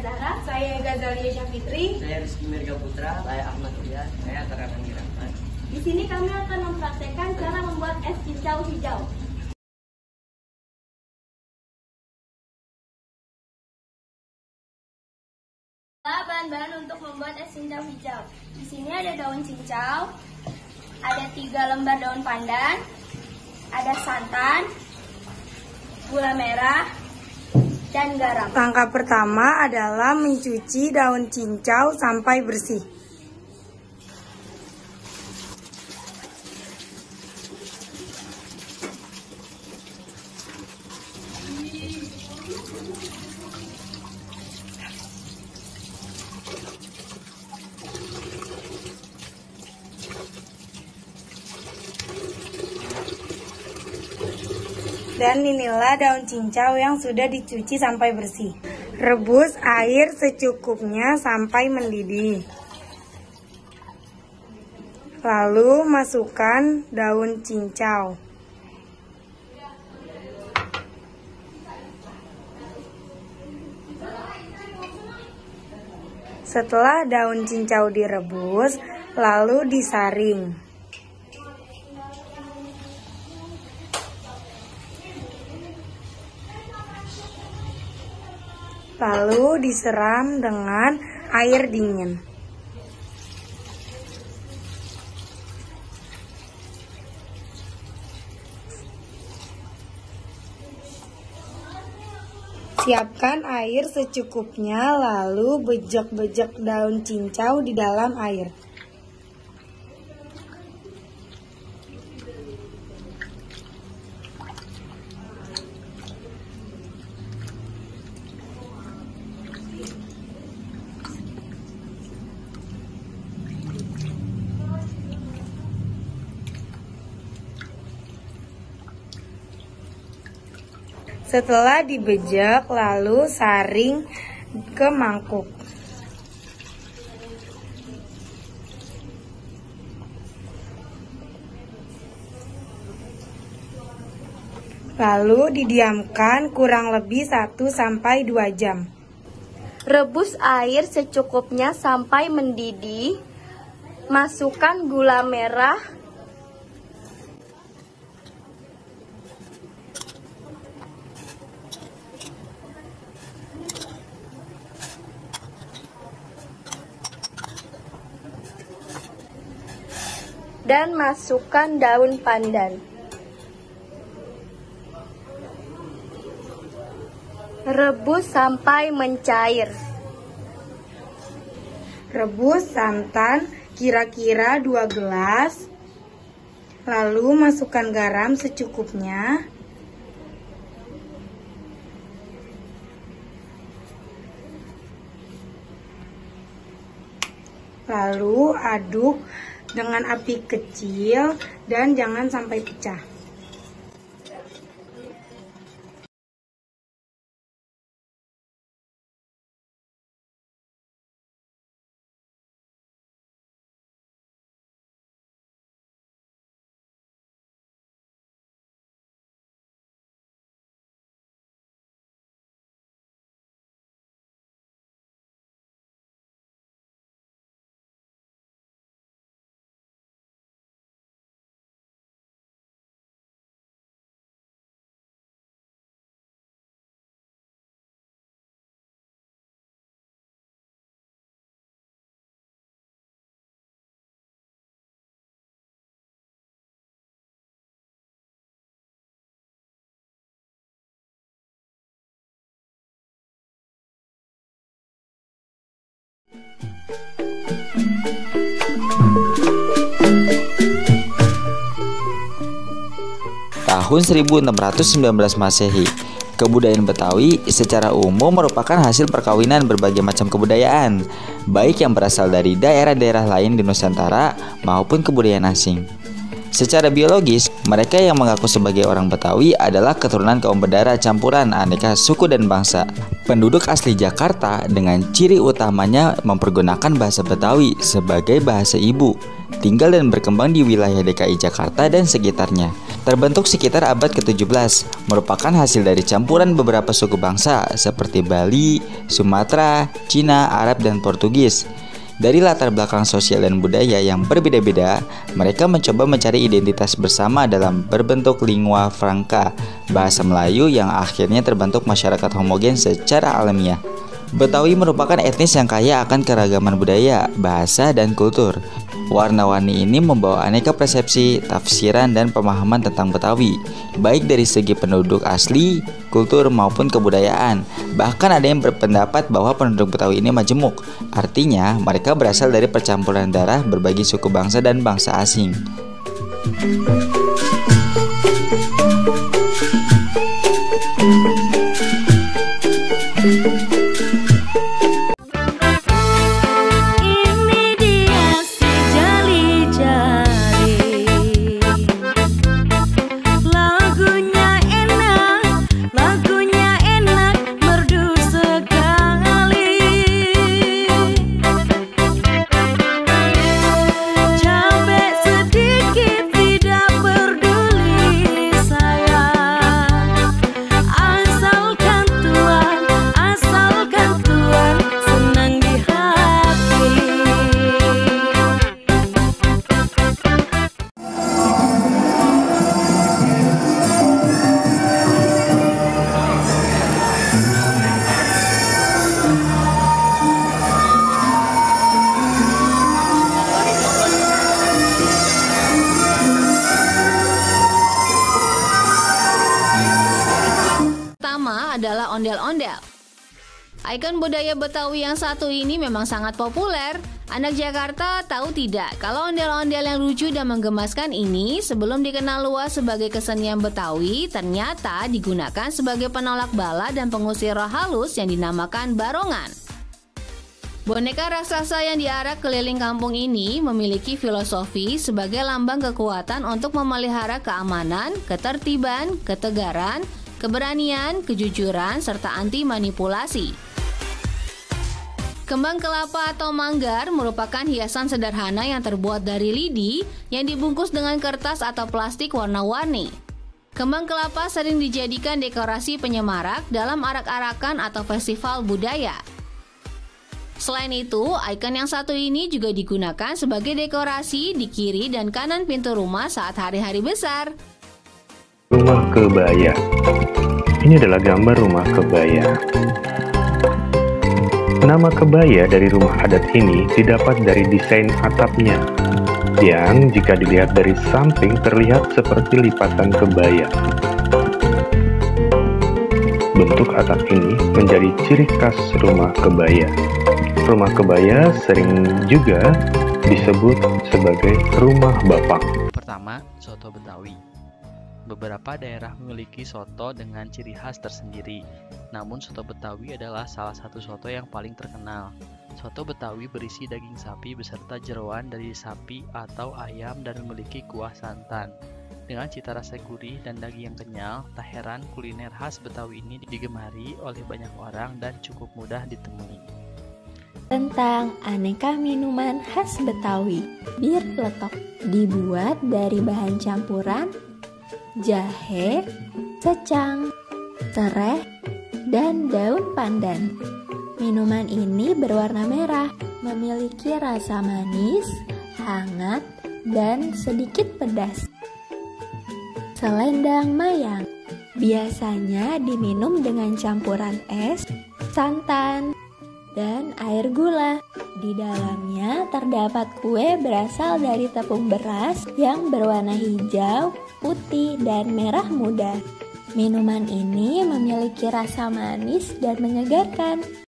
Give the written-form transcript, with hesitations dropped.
Nusantara. Saya Gazalia Syafitri. Saya Rizky Mirga Putra. Saya Ahmad Ulias. Saya Tarakan Girakan. Di sini kami akan mempraktekkan cara membuat es cincau hijau. Bahan-bahan untuk membuat es cincau hijau. Di sini ada daun cincau, ada 3 lembar daun pandan, ada santan, gula merah, dan garam. Langkah pertama adalah mencuci daun cincau sampai bersih. Dan inilah daun cincau yang sudah dicuci sampai bersih. Rebus air secukupnya sampai mendidih. Lalu masukkan daun cincau. Setelah daun cincau direbus, lalu disaring. Lalu disiram dengan air dingin. Siapkan air secukupnya, lalu bejek-bejek daun cincau di dalam air. Setelah dibejek, lalu saring ke mangkuk. Lalu didiamkan kurang lebih 1-2 jam. Rebus air secukupnya sampai mendidih. Masukkan gula merah, dan masukkan daun pandan. Rebus sampai mencair. Rebus santan kira-kira 2 gelas. Lalu masukkan garam secukupnya. Lalu aduk dengan api kecil dan jangan sampai pecah. Tahun 1619 Masehi, kebudayaan Betawi secara umum merupakan hasil perkawinan berbagai macam kebudayaan, baik yang berasal dari daerah-daerah lain di Nusantara maupun kebudayaan asing. Secara biologis, mereka yang mengaku sebagai orang Betawi adalah keturunan kaum berdarah campuran aneka suku dan bangsa. Penduduk asli Jakarta dengan ciri utamanya mempergunakan bahasa Betawi sebagai bahasa ibu, tinggal dan berkembang di wilayah DKI Jakarta dan sekitarnya. Terbentuk sekitar abad ke-17, merupakan hasil dari campuran beberapa suku bangsa seperti Bali, Sumatera, Cina, Arab, dan Portugis. Dari latar belakang sosial dan budaya yang berbeda-beda, mereka mencoba mencari identitas bersama dalam berbentuk lingua franca, bahasa Melayu yang akhirnya terbentuk masyarakat homogen secara alamiah. Betawi merupakan etnis yang kaya akan keragaman budaya, bahasa, dan kultur. Warna-warni ini membawa aneka persepsi, tafsiran, dan pemahaman tentang Betawi, baik dari segi penduduk asli, kultur, maupun kebudayaan. Bahkan ada yang berpendapat bahwa penduduk Betawi ini majemuk, artinya mereka berasal dari percampuran darah berbagai suku bangsa dan bangsa asing. Adalah ondel-ondel. Ikon budaya Betawi yang satu ini memang sangat populer. Anak Jakarta tahu tidak kalau ondel-ondel yang lucu dan menggemaskan ini sebelum dikenal luas sebagai kesenian Betawi ternyata digunakan sebagai penolak bala dan pengusir roh halus yang dinamakan barongan. Boneka raksasa yang diarak keliling kampung ini memiliki filosofi sebagai lambang kekuatan untuk memelihara keamanan, ketertiban, ketegaran, keberanian, kejujuran, serta anti manipulasi. Kembang kelapa atau manggar merupakan hiasan sederhana yang terbuat dari lidi yang dibungkus dengan kertas atau plastik warna-warni. Kembang kelapa sering dijadikan dekorasi penyemarak dalam arak-arakan atau festival budaya. Selain itu, ikon yang satu ini juga digunakan sebagai dekorasi di kiri dan kanan pintu rumah saat hari-hari besar. Rumah kebaya. Ini adalah gambar rumah kebaya. Nama kebaya dari rumah adat ini didapat dari desain atapnya, yang jika dilihat dari samping terlihat seperti lipatan kebaya. Bentuk atap ini menjadi ciri khas rumah kebaya. Rumah kebaya sering juga disebut sebagai rumah bapak. Pertama, soto Betawi. Beberapa daerah memiliki soto dengan ciri khas tersendiri, namun soto Betawi adalah salah satu soto yang paling terkenal. Soto Betawi berisi daging sapi beserta jeroan dari sapi atau ayam dan memiliki kuah santan. Dengan cita rasa gurih dan daging yang kenyal, tak heran kuliner khas Betawi ini digemari oleh banyak orang dan cukup mudah ditemui. Tentang aneka minuman khas Betawi, bir peletok dibuat dari bahan campuran jahe, secang, sereh, dan daun pandan. Minuman ini berwarna merah, memiliki rasa manis, hangat, dan sedikit pedas. Selendang mayang biasanya diminum dengan campuran es, santan, dan air gula. Di dalamnya terdapat kue berasal dari tepung beras yang berwarna hijau, putih, dan merah muda. Minuman ini memiliki rasa manis dan menyegarkan.